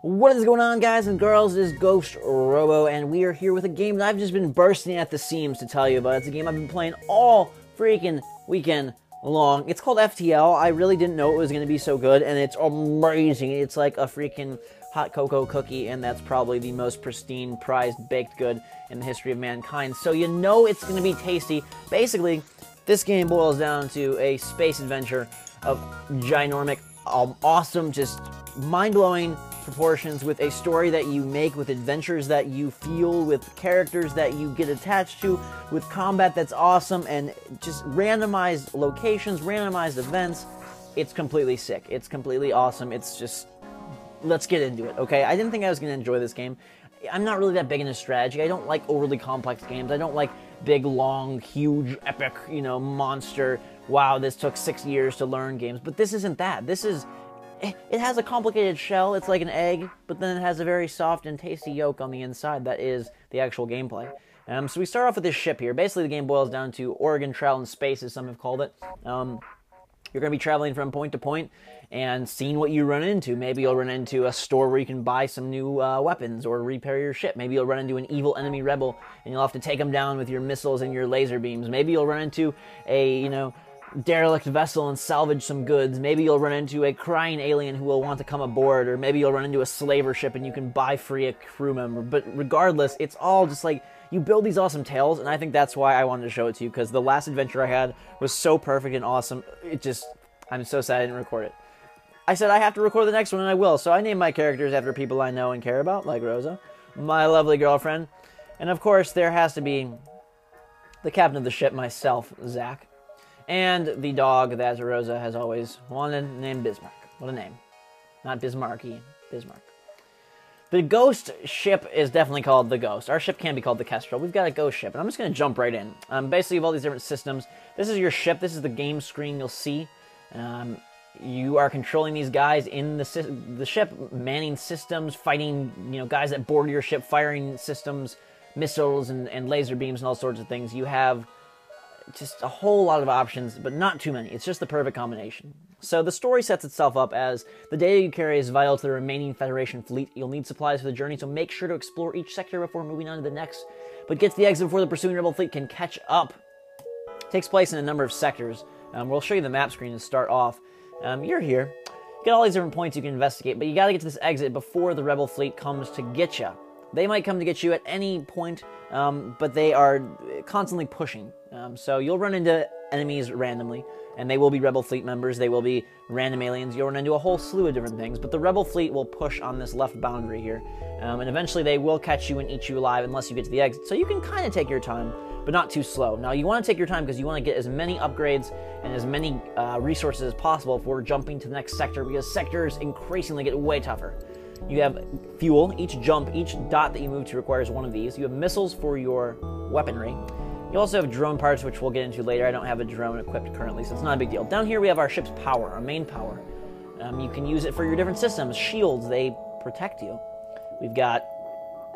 What is going on, guys and girls? It is GhostRobo, and we are here with a game that I've just been bursting at the seams to tell you about. It's a game I've been playing all freaking weekend long. It's called FTL. I really didn't know it was going to be so good, and it's amazing. It's like a freaking hot cocoa cookie, and that's probably the most pristine, prized, baked good in the history of mankind. So you know it's going to be tasty. Basically, this game boils down to a space adventure of ginormic, awesome, just mind-blowing proportions, with a story that you make, with adventures that you feel, with characters that you get attached to, with combat that's awesome, and just randomized locations, randomized events. It's completely sick. It's completely awesome. It's just, let's get into it, okay? I didn't think I was going to enjoy this game. I'm not really that big into strategy. I don't like overly complex games. I don't like big, long, huge, epic, monster, wow, this took 6 years to learn games. But this isn't that. This is, it has a complicated shell. It's like an egg, but then it has a very soft and tasty yolk on the inside. That is the actual gameplay. So we start off with this ship here. Basically, the game boils down to Oregon Trail in space, as some have called it. You're going to be traveling from point to point and seeing what you run into. Maybe you'll run into a store where you can buy some new weapons or repair your ship. Maybe you'll run into an evil enemy rebel and you'll have to take them down with your missiles and your laser beams. Maybe you'll run into a, derelict vessel and salvage some goods. Maybe you'll run into a crying alien who will want to come aboard, or maybe you'll run into a slaver ship and you can buy free a crew member. But regardless, it's all just like, you build these awesome tales, and I think that's why I wanted to show it to you, because the last adventure I had was so perfect and awesome. I'm so sad I didn't record it. I said I have to record the next one, and I will, so I named my characters after people I know and care about, like Rosa, my lovely girlfriend, and of course there has to be the captain of the ship, myself, Zach, and the dog that Rosa has always wanted, named Bismarck. What a name. Not Bismarcky, Bismarck. The ghost ship is definitely called the Ghost. Our ship can be called the Kestrel. We've got a ghost ship, and I'm just going to jump right in. Basically, you have all these different systems. This is your ship. This is the game screen you'll see. You are controlling these guys in the ship, manning systems, fighting guys that board your ship, firing systems, missiles, and laser beams, and all sorts of things. You have just a whole lot of options, but not too many. It's just the perfect combination. So the story sets itself up as the data you carry is vital to the remaining Federation fleet. You'll need supplies for the journey, so make sure to explore each sector before moving on to the next. But get to the exit before the pursuing rebel fleet can catch up. It takes place in a number of sectors. We'll show you the map screen to start off. You're here. You got all these different points you can investigate, but you got to get to this exit before the rebel fleet comes to get you. They might come to get you at any point, but they are constantly pushing. So you'll run into enemies randomly, and they will be rebel fleet members. They will be random aliens. You'll run into a whole slew of different things, but the rebel fleet will push on this left boundary here, and eventually they will catch you and eat you alive unless you get to the exit. So you can kind of take your time, but not too slow. Now, you want to take your time because you want to get as many upgrades and as many resources as possible before jumping to the next sector, because sectors increasingly get way tougher. You have fuel. Each jump, each dot that you move to requires one of these. You have missiles for your weaponry. You also have drone parts, which we'll get into later. I don't have a drone equipped currently, so it's not a big deal. Down here we have our ship's power, our main power. You can use it for your different systems. Shields, they protect you. We've got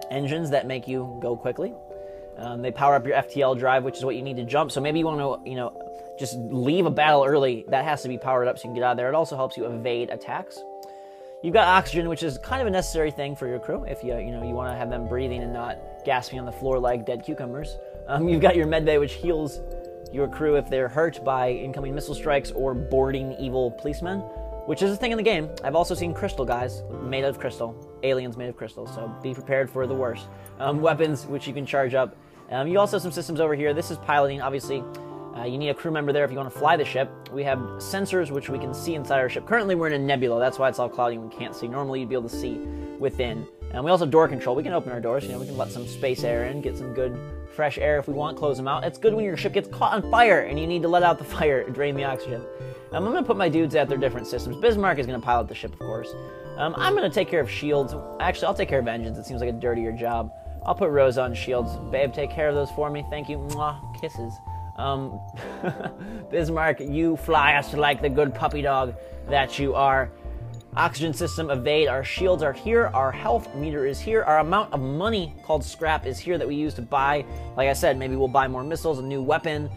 engines that make you go quickly. They power up your FTL drive, which is what you need to jump. So maybe you want to, just leave a battle early. That has to be powered up so you can get out of there. It also helps you evade attacks. You've got oxygen, which is kind of a necessary thing for your crew if you want to have them breathing and not gasping on the floor like dead cucumbers. You've got your med bay, which heals your crew if they're hurt by incoming missile strikes or boarding evil policemen, which is a thing in the game. I've also seen crystal guys made of crystal, aliens made of crystal, so be prepared for the worst. Weapons, which you can charge up. You also have some systems over here. This is piloting, obviously. You need a crew member there if you want to fly the ship. We have sensors, which we can see inside our ship. Currently, we're in a nebula. That's why it's all cloudy and we can't see. Normally, you'd be able to see within. And we also have door control. We can open our doors. We can let some space air in, get some good fresh air if we want, close them out. It's good when your ship gets caught on fire and you need to let out the fire, drain the oxygen. I'm going to put my dudes at their different systems. Bismarck is going to pilot the ship, of course. I'm going to take care of shields. Actually, I'll take care of engines. It seems like a dirtier job. I'll put Rosa on shields. Babe, take care of those for me. Thank you. Mwah. Kisses. Bismarck, you fly us like the good puppy dog that you are. Oxygen system, evade. Our shields are here. Our health meter is here. Our amount of money called scrap is here that we use to buy. Like I said, maybe we'll buy more missiles, a new weapon.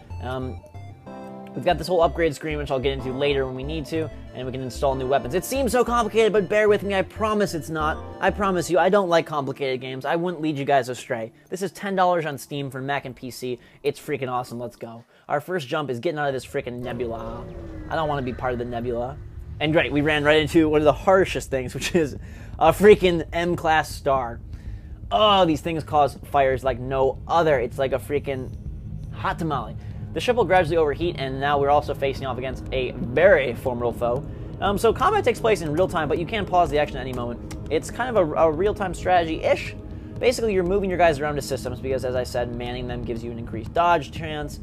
We've got this whole upgrade screen, which I'll get into later when we need to, and we can install new weapons. It seems so complicated, but bear with me. I promise it's not. I promise you, I don't like complicated games. I wouldn't lead you guys astray. This is $10 on Steam for Mac and PC. It's freaking awesome. Let's go. Our first jump is getting out of this freaking nebula. I don't want to be part of the nebula. And great, we ran right into one of the harshest things, which is a freaking M-class star. Oh, these things cause fires like no other. It's like a freaking hot tamale. The ship will gradually overheat, and now we're also facing off against a very formidable foe. So combat takes place in real time, but you can pause the action at any moment. It's kind of a real-time strategy-ish. Basically, you're moving your guys around to systems because, as I said, manning them gives you an increased dodge chance,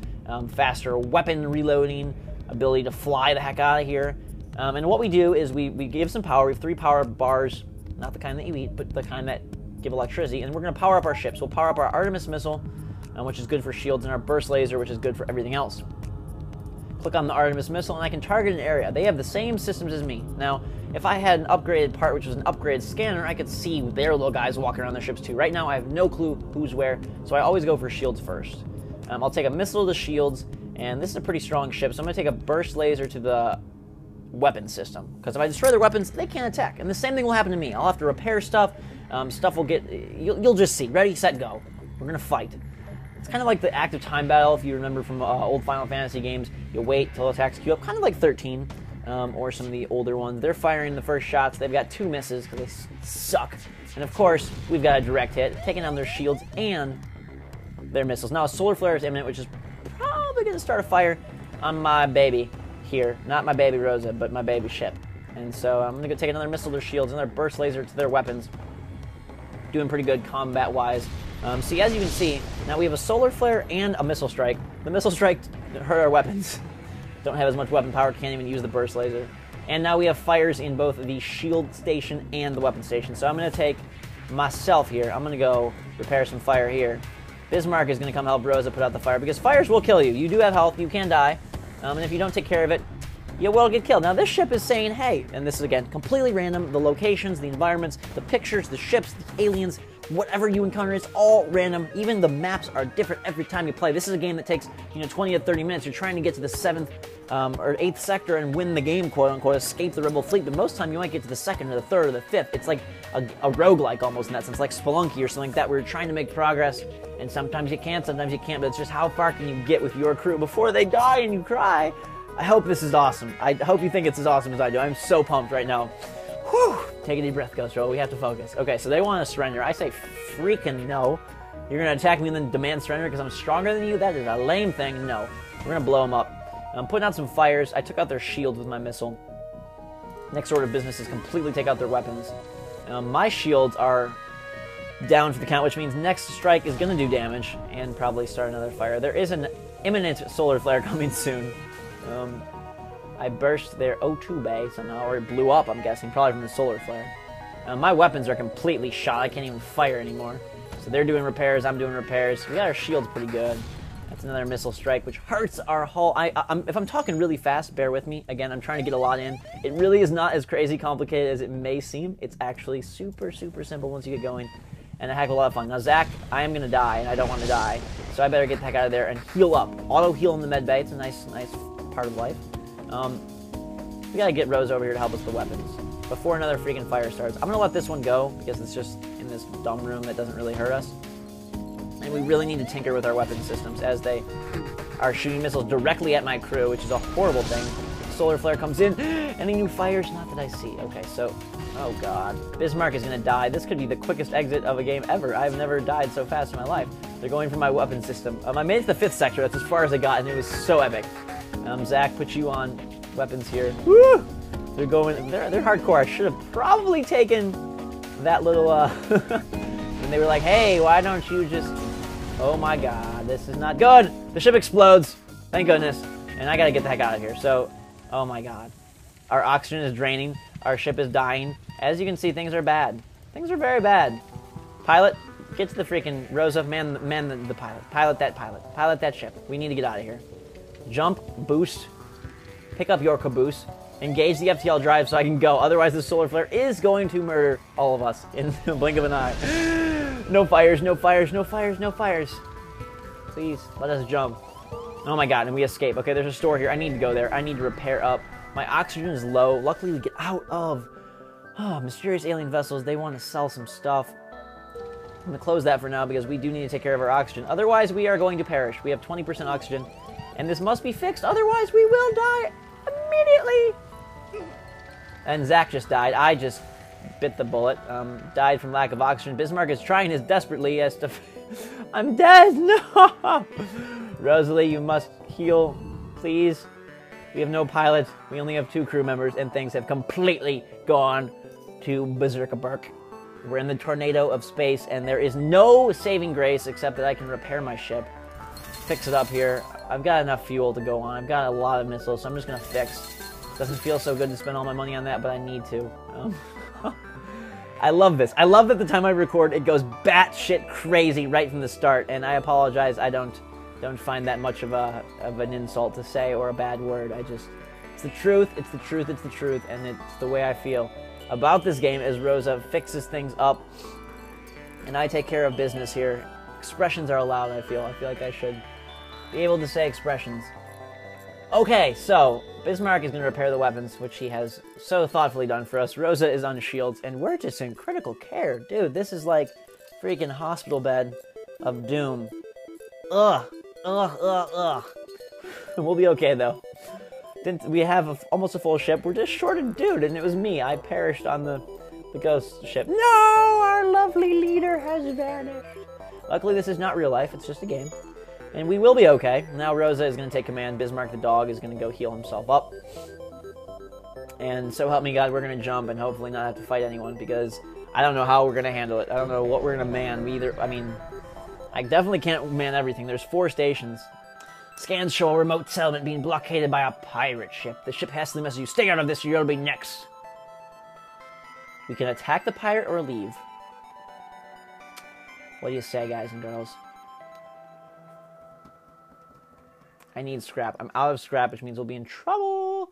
faster weapon reloading, ability to fly the heck out of here. And what we do is we give some power. We have 3 power bars, not the kind that you eat, but the kind that give electricity, and we're going to power up our ships. We'll power up our Artemis missile, which is good for shields, and our burst laser, which is good for everything else. Click on the Artemis missile, and I can target an area. They have the same systems as me. Now, if I had an upgraded part, which was an upgraded scanner, I could see their little guys walking around their ships too. Right now, I have no clue who's where, so I always go for shields first. I'll take a missile to shields, and this is a pretty strong ship, so I'm going to take a burst laser to the weapon system, because if I destroy their weapons, they can't attack, and the same thing will happen to me. I'll have to repair stuff. Stuff will get... You'll just see. Ready, set, go. We're going to fight. It's kind of like the active time battle, if you remember from old Final Fantasy games. You wait till attacks queue up, kind of like 13, or some of the older ones. They're firing the first shots. They've got 2 misses, because they suck. And of course, we've got a direct hit, taking down their shields and their missiles. Now, a solar flare is imminent, which is probably going to start a fire on my baby here. Not my baby Rosa, but my baby ship. And so I'm going to go take another missile to their shields, another burst laser to their weapons. Doing pretty good combat-wise. See, as you can see, now we have a solar flare and a missile strike. The missile strike hurt our weapons. Don't have as much weapon power, can't even use the burst laser. And now we have fires in both the shield station and the weapon station. So I'm going to take myself here. I'm going to go repair some fire here. Bismarck is going to come help Rosa put out the fire, because fires will kill you. You do have health, you can die. And if you don't take care of it, you will get killed. Now, this ship is saying, hey, and this is, again, completely random. The locations, the environments, the pictures, the ships, the aliens, whatever you encounter, it's all random. Even the maps are different every time you play. This is a game that takes, 20 to 30 minutes. You're trying to get to the 7th or 8th sector and win the game, quote-unquote, escape the rebel fleet. But most of the time, you might get to the 2nd or the 3rd or the 5th. It's like a roguelike almost in that sense, like Spelunky or something like that, where you're trying to make progress. And sometimes you can, sometimes you can't. But it's just how far can you get with your crew before they die and you cry. I hope this is awesome. I hope you think it's as awesome as I do. I'm so pumped right now. Whew. Take a deep breath, GhostRobo. We have to focus. Okay, so they want to surrender. I say freaking no. You're going to attack me and then demand surrender because I'm stronger than you? That is a lame thing. No. We're going to blow them up. I'm putting out some fires. I took out their shields with my missile. Next order of business is completely take out their weapons. My shields are down for the count, which means next strike is going to do damage and probably start another fire. There is an imminent solar flare coming soon. I burst their O2 bay somehow, or it blew up, I'm guessing, probably from the solar flare. My weapons are completely shot. I can't even fire anymore. So they're doing repairs, I'm doing repairs. We got our shields pretty good. That's another missile strike, which hurts our hull. If I'm talking really fast, bear with me. Again, I'm trying to get a lot in. It really is not as crazy complicated as it may seem. It's actually super, super simple once you get going. And a heck of a lot of fun. Now, Zach, I am going to die, and I don't want to die. So I better get the heck out of there and heal up. Auto-heal in the med bay. It's a nice part of life. We gotta get Rose over here to help us with the weapons before another freaking fire starts. I'm gonna let this one go because it's just in this dumb room that doesn't really hurt us. And we really need to tinker with our weapon systems as they are shooting missiles directly at my crew, which is a horrible thing. Solar flare comes in. Any new fires? Not that I see. Okay, so, oh god. Bismarck is gonna die. This could be the quickest exit of a game ever. I've never died so fast in my life. They're going for my weapon system. I made it to the 5th sector. That's as far as I got, and it was so epic. Zach, put you on weapons here. Woo! They're going. They're hardcore. I should have probably taken that little. And they were like, "Hey, why don't you just?" Oh my God, this is not good. The ship explodes. Thank goodness. And I gotta get the heck out of here. So, oh my God, our oxygen is draining. Our ship is dying. As you can see, things are bad. Things are very bad. Pilot, get to the freaking Rosa. Man the pilot. Pilot that pilot. Pilot that ship. We need to get out of here. Jump, boost, pick up your caboose, engage the FTL drive so I can go. Otherwise, the solar flare is going to murder all of us in the blink of an eye. No fires, no fires, no fires, no fires. Please, let us jump. Oh my god, and we escape. Okay, there's a store here. I need to go there. I need to repair up. My oxygen is low. Luckily, we get out of mysterious alien vessels. They want to sell some stuff. I'm going to close that for now because we do need to take care of our oxygen. Otherwise, we are going to perish. We have 20% oxygen, and this must be fixed. Otherwise, we will die immediately. And Zach just died. I just bit the bullet. Died from lack of oxygen. Bismarck is trying his desperately as to... I'm dead! No! Rosalie, you must heal, please. We have no pilot. We only have 2 crew members, and things have completely gone to berserk-a-burk. We're in the tornado of space, and there is no saving grace except that I can repair my ship. Fix it up here. I've got enough fuel to go on. I've got a lot of missiles, so I'm just going to fix. Doesn't feel so good to spend all my money on that, but I need to. I love this. I love that the time I record, it goes batshit crazy right from the start, and I apologize. I don't find that much of an insult to say or a bad word. It's the truth, it's the truth, it's the truth, and it's the way I feel about this game as Rosa fixes things up, and I take care of business here. Expressions are allowed, I feel. I feel like I should be able to say expressions. Okay, so Bismarck is going to repair the weapons, which he has so thoughtfully done for us. Rosa is on shields, and we're just in critical care. Dude, this is like freaking hospital bed of doom. Ugh. We'll be okay, though. We have almost a full ship. We're just short a dude, and it was me. I perished on the ghost ship. No! Our lovely leader has vanished. Luckily, this is not real life. It's just a game. And we will be okay. Now Rosa is going to take command. Bismarck the dog is going to go heal himself up. And so help me God, we're going to jump and hopefully not have to fight anyone, because I don't know how we're going to handle it. I don't know what we're going to man. I definitely can't man everything. There's 4 stations. Scans show a remote settlement being blockaded by a pirate ship. The ship hastily messages you, stay out of this or you'll be next. We can attack the pirate or leave. What do you say, guys and girls? I need scrap. I'm out of scrap, which means we'll be in trouble.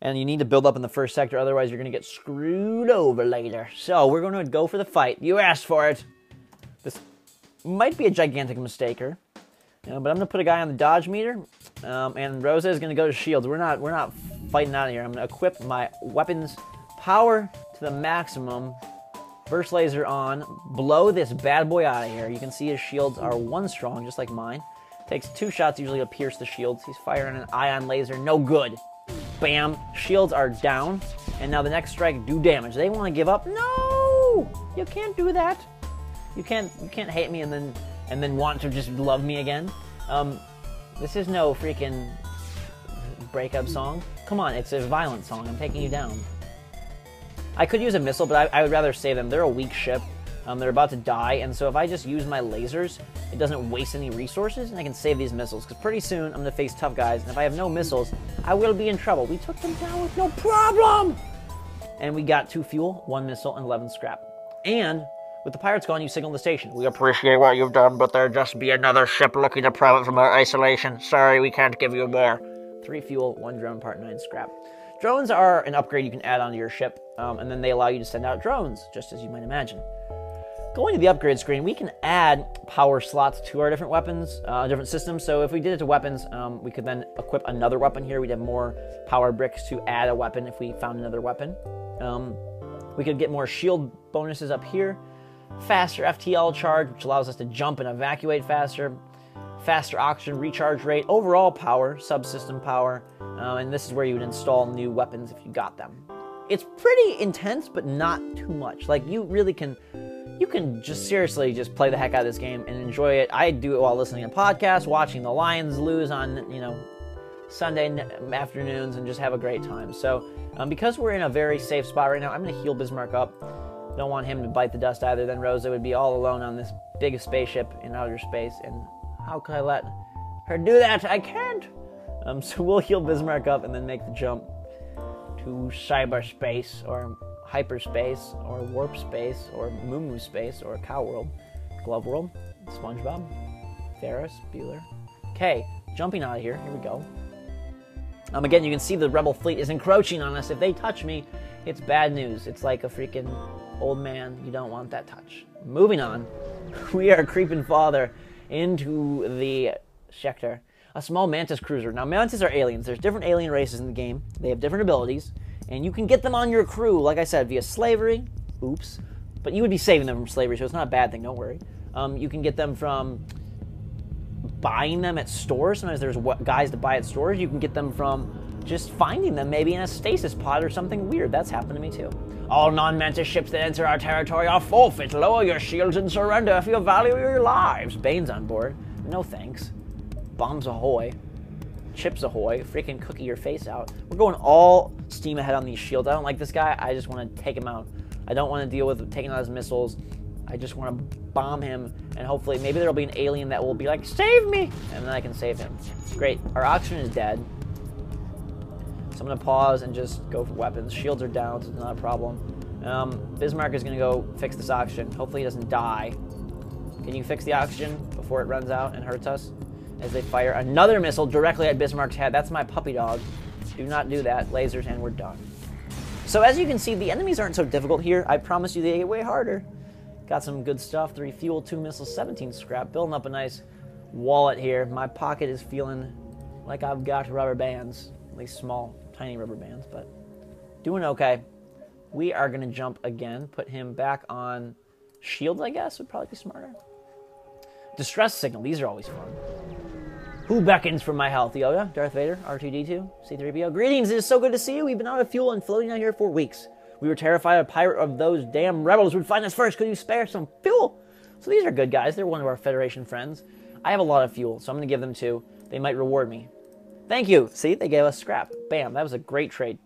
And you need to build up in the first sector, otherwise you're going to get screwed over later. So, we're going to go for the fight. You asked for it. This might be a gigantic mistaker. But I'm going to put a guy on the dodge meter. And Rosa is going to go to shields. We're not fighting out of here. I'm going to equip my weapons power to the maximum. Burst laser on. Blow this bad boy out of here. You can see his shields are 1 strong, just like mine. Takes 2 shots usually to pierce the shields. He's firing an ion laser. No good. Bam. Shields are down. And now the next strike do damage. They want to give up. No! You can't do that. You can't hate me and then want to just love me again. This is no freaking breakup song. Come on, it's a violent song. I'm taking you down. I could use a missile, but I would rather save them. They're a weak ship. They're about to die, and so if I just use my lasers, it doesn't waste any resources, and I can save these missiles, because pretty soon I'm going to face tough guys, and if I have no missiles, I will be in trouble. We took them down with no problem! And we got 2 fuel, 1 missile, and 11 scrap. And with the pirates gone, you signal the station. We appreciate what you've done, but there'll just be another ship looking to profit from our isolation. Sorry, we can't give you more. 3 fuel, 1 drone part, 9 scrap. Drones are an upgrade you can add onto your ship, and then they allow you to send out drones, just as you might imagine. Going to the upgrade screen, we can add power slots to our different weapons, different systems. So if we did it to weapons, we could then equip another weapon here. We'd have more power bricks to add a weapon if we found another weapon. We could get more shield bonuses up here. Faster FTL charge, which allows us to jump and evacuate faster. Faster oxygen recharge rate. Overall power, subsystem power. And this is where you would install new weapons if you got them. It's pretty intense, but not too much. Like, you really can... You can just seriously just play the heck out of this game and enjoy it. I do it while listening to podcasts, watching the Lions lose on, Sunday afternoons, and just have a great time. So, because we're in a very safe spot right now, I'm going to heal Bismarck up. Don't want him to bite the dust either. Then Rosa would be all alone on this big spaceship in outer space. And how could I let her do that? I can't. So we'll heal Bismarck up and then make the jump to cyberspace, or hyperspace, or warp space, or moo space, or cow world, glove world, SpongeBob, Ferris, Bueller. Okay, jumping out of here. Here we go. Again, you can see the rebel fleet is encroaching on us. If they touch me, it's bad news. It's like a freaking old man. You don't want that touch. Moving on, we are creeping farther into the sector. A small mantis cruiser. Now, mantis are aliens. There's different alien races in the game. They have different abilities, and you can get them on your crew, like I said, via slavery. Oops. But you would be saving them from slavery, so it's not a bad thing, don't worry. You can get them from buying them at stores. Sometimes there's guys to buy at stores. You can get them from just finding them maybe in a stasis pod or something weird. That's happened to me too. All non-mantis ships that enter our territory are forfeit. Lower your shields and surrender if you value your lives. Bane's on board. No thanks. Bombs ahoy. Chips ahoy. Freaking cookie your face out. We're going all steam ahead on these shields. I don't like this guy. I just want to take him out. I don't want to deal with taking out his missiles. I just want to bomb him, and hopefully maybe there'll be an alien that will be like, save me, and then I can save him. Great. Our oxygen is dead. So I'm going to pause and just go for weapons. Shields are down, so it's not a problem. Bismarck is going to go fix this oxygen. Hopefully he doesn't die. Can you fix the oxygen before it runs out and hurts us? As they fire another missile directly at Bismarck's head. That's my puppy dog. Do not do that. Lasers, and we're done. So as you can see, the enemies aren't so difficult here. I promise you they get way harder. Got some good stuff. 3 fuel, 2 missiles, 17 scrap. Building up a nice wallet here. My pocket is feeling like I've got rubber bands. At least small, tiny rubber bands, but doing okay. We are going to jump again. Put him back on shields, I guess, would probably be smarter. Distress signal. These are always fun. Who beckons for my health? Yoda, Darth Vader, R2-D2, C-3PO. Greetings, it is so good to see you. We've been out of fuel and floating out here for weeks. We were terrified a pirate of those damn rebels would find us first. Could you spare some fuel? So these are good guys. They're one of our Federation friends. I have a lot of fuel, so I'm going to give them 2. They might reward me. Thank you. See, they gave us scrap. Bam, that was a great trade.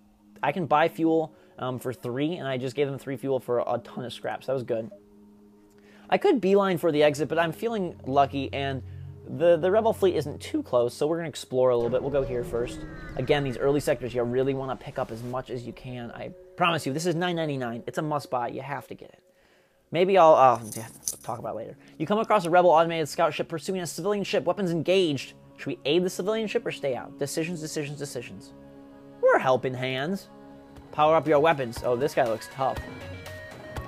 I can buy fuel for 3, and I just gave them 3 fuel for a ton of scraps. That was good. I could beeline for the exit, but I'm feeling lucky, and the Rebel fleet isn't too close, so we're going to explore a little bit. We'll go here first. Again, these early sectors, you really want to pick up as much as you can. I promise you, this is $9.99. It's a must-buy. You have to get it. Maybe I'll talk about it later. You come across a Rebel automated scout ship pursuing a civilian ship. Weapons engaged. Should we aid the civilian ship or stay out? Decisions, decisions, decisions. We're helping hands. Power up your weapons. Oh, this guy looks tough.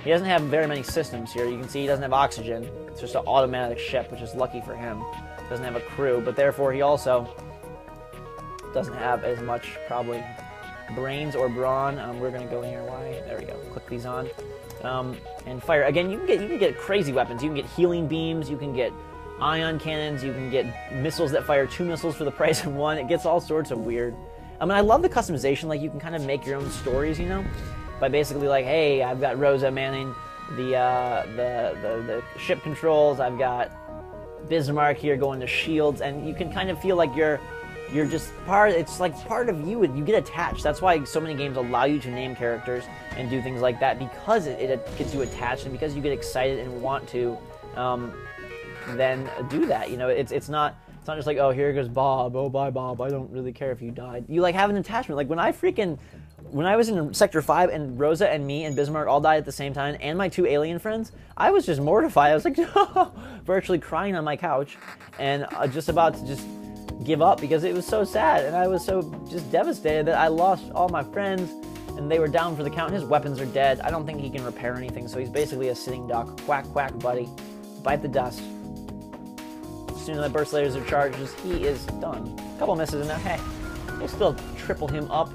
He doesn't have very many systems here. You can see he doesn't have oxygen. It's just an automatic ship, which is lucky for him. Doesn't have a crew, but therefore he also doesn't have as much, probably, brains or brawn. We're going to go in here. Why? There we go. Click these on. And fire. Again, you can get crazy weapons. You can get healing beams. You can get ion cannons. You can get missiles that fire 2 missiles for the price of 1. It gets all sorts of weird. I mean, I love the customization. Like, you can kind of make your own stories, you know? By basically like, hey, I've got Rosa manning the ship controls. I've got Bismarck here going to shields, and you can kind of feel like you're just part. It's like part of you, and you get attached. That's why so many games allow you to name characters and do things like that, because it gets you attached, and because you get excited and want to then do that. You know, it's not just like, oh, here goes Bob. Oh, bye, Bob. I don't really care if you died. You like have an attachment. Like when I was in Sector 5 and Rosa and me and Bismarck all died at the same time, and my 2 alien friends, I was just mortified. I was like, no, virtually crying on my couch, and just about to just give up because it was so sad, and I was so just devastated that I lost all my friends, and they were down for the count. His weapons are dead. I don't think he can repair anything, so he's basically a sitting duck. Quack, quack, buddy. Bite the dust. As soon as the burst lasers are charged, he is done. A couple misses, and hey, we'll still triple him up.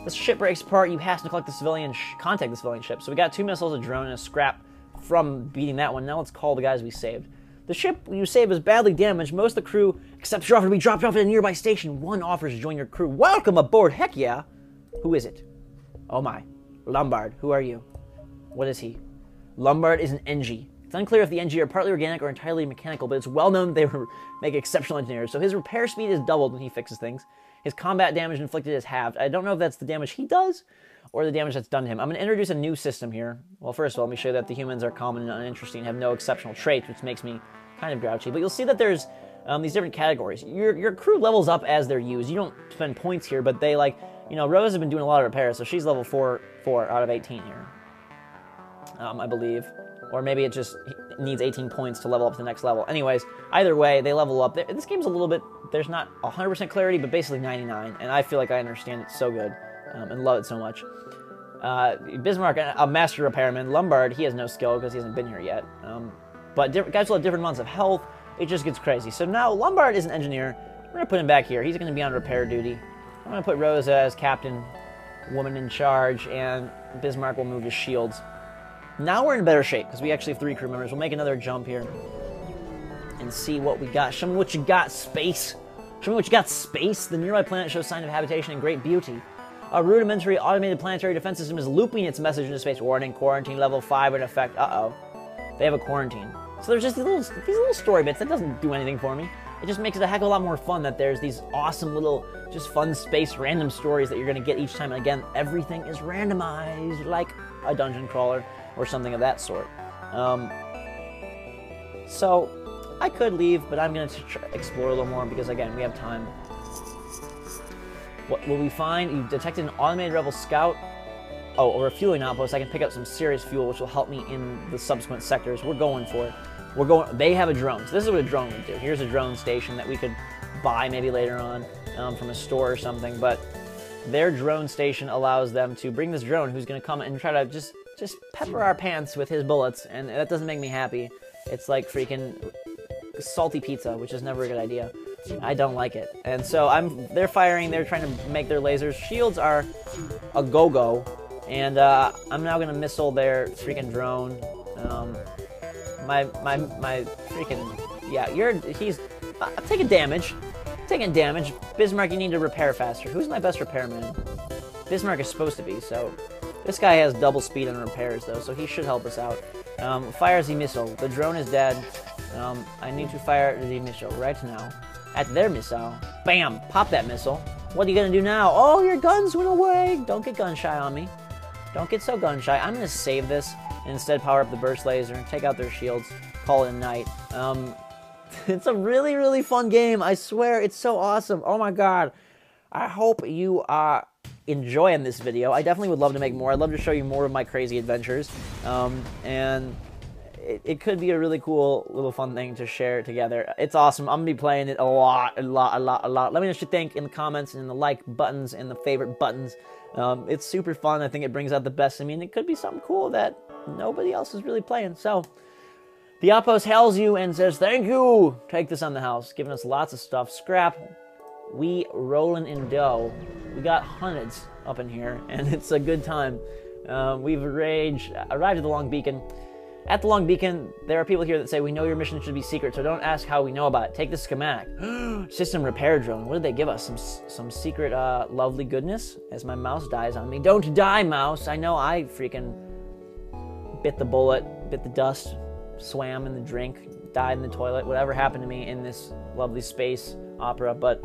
The ship breaks apart. You have to collect the civilian, contact the civilian ship. So we got 2 missiles, a drone, and a scrap from beating that one. Now let's call the guys we saved. The ship you saved was badly damaged. Most of the crew accepts your offer to be dropped off at a nearby station. One offers to join your crew. Welcome aboard. Heck yeah. Who is it? Oh my. Lombard. Who are you? What is he? Lombard is an NG. It's unclear if the NG are partly organic or entirely mechanical, but it's well known they make exceptional engineers. So his repair speed is doubled when he fixes things. His combat damage inflicted is halved. I don't know if that's the damage he does or the damage that's done to him. I'm going to introduce a new system here. Well, first of all, let me show you that the humans are common and uninteresting and have no exceptional traits, which makes me kind of grouchy. But you'll see that there's these different categories. Your crew levels up as they're used. You don't spend points here, but they, like, you know, Rose has been doing a lot of repairs, so she's level 4 out of 18 here, I believe. Or maybe it just needs 18 points to level up to the next level. Anyways, either way, they level up. This game's a little bit, there's not 100% clarity, but basically 99, and I feel like I understand it so good and love it so much. Bismarck, a master repairman. Lombard, he has no skill because he hasn't been here yet. But guys will have different amounts of health. It just gets crazy. So now Lombard is an engineer. going to put him back here. He's going to be on repair duty. I'm going to put Rosa as captain, woman in charge, and Bismarck will move his shields. Now we're in better shape, because we actually have 3 crew members. We'll make another jump here and see what we got. Show me what you got, space. Show me what you got, space. The nearby planet shows signs of habitation and great beauty. A rudimentary automated planetary defense system is looping its message into space. Warning, quarantine level 5 in effect. Uh-oh. They have a quarantine. So there's just these little story bits. That doesn't do anything for me. It just makes it a heck of a lot more fun that there's these awesome little, just fun space random stories that you're going to get each time. And again, everything is randomized like a dungeon crawler or something of that sort. So I could leave, but I'm going to explore a little more because, again, we have time. What will we find? You detected an automated rebel scout. Oh, or a fueling outpost. I can pick up some serious fuel, which will help me in the subsequent sectors. We're going for it. They have a drone. So this is what a drone would do. Here's a drone station that we could buy maybe later on from a store or something. But their drone station allows them to bring this drone who's going to come and try to just pepper our pants with his bullets. And that doesn't make me happy. It's like freaking salty pizza, which is never a good idea. I don't like it. And so they're firing. They're trying to make their lasers. Shields are a go-go. And I'm now going to missile their freaking drone. My freaking, yeah, he's taking damage. Taking damage. Bismarck, you need to repair faster. Who's my best repairman? Bismarck is supposed to be, so this guy has double speed on repairs, though, so he should help us out. Fires the missile. The drone is dead. I need to fire the missile right now. At their missile. Bam! Pop that missile. What are you going to do now? Oh, your guns went away! Don't get gun-shy on me. Don't get so gun-shy. I'm going to save this and instead power up the burst laser and take out their shields. Call it a night. It's a really, really fun game. I swear, it's so awesome. Oh my god. I hope you are enjoying this video. I definitely would love to make more. I'd love to show you more of my crazy adventures. And it could be a really cool little fun thing to share together. It's awesome. I'm going to be playing it a lot. Let me know what you think in the comments and in the like buttons and the favorite buttons. It's super fun. I think it brings out the best in me, and it could be something cool that nobody else is really playing. So, the outpost hails you and says, thank you! Take this on the house, giving us lots of stuff. Scrap. We rolling in dough. We got hundreds up in here, and it's a good time. We've arrived at the Long Beacon. At the Long Beacon, there are people here that say, we know your mission should be secret, so don't ask how we know about it. Take the schematic. System repair drone. What did they give us? Some secret lovely goodness? As my mouse dies on me. Don't die, mouse! I know I freaking bit the bullet, bit the dust, swam in the drink, died in the toilet, whatever happened to me in this lovely space opera. But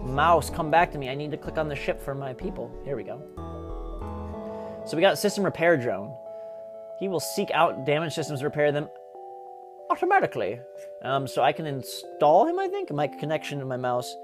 mouse, come back to me. I need to click on the ship for my people. Here we go. So we got system repair drone. He will seek out damaged systems and repair them automatically. So I can install him, I think. My connection to my mouse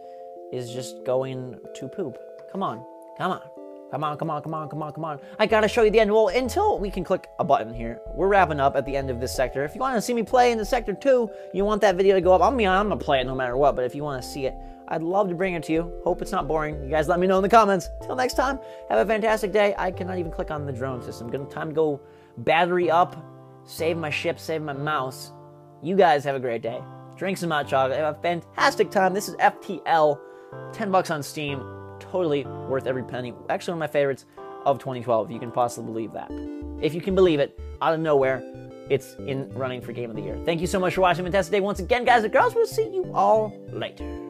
is just going to poop. Come on. Come on. Come on, come on, come on, come on, come on. I gotta show you the end. Well, until we can click a button here, we're wrapping up at the end of this sector. If you want to see me play in the sector 2, you want that video to go up, I'm gonna play it no matter what, but if you want to see it, I'd love to bring it to you. Hope it's not boring. You guys let me know in the comments. Till next time, have a fantastic day. I cannot even click on the drone system. Time to go battery up, save my ship, save my mouse. You guys have a great day. Drink some hot chocolate. Have a fantastic time. This is FTL. $10 on Steam. Totally worth every penny. Actually, one of my favorites of 2012, if you can possibly believe that. If you can believe it, out of nowhere, it's in running for Game of the Year. Thank you so much for watching. Fantastic day once again, guys and girls. We'll see you all later.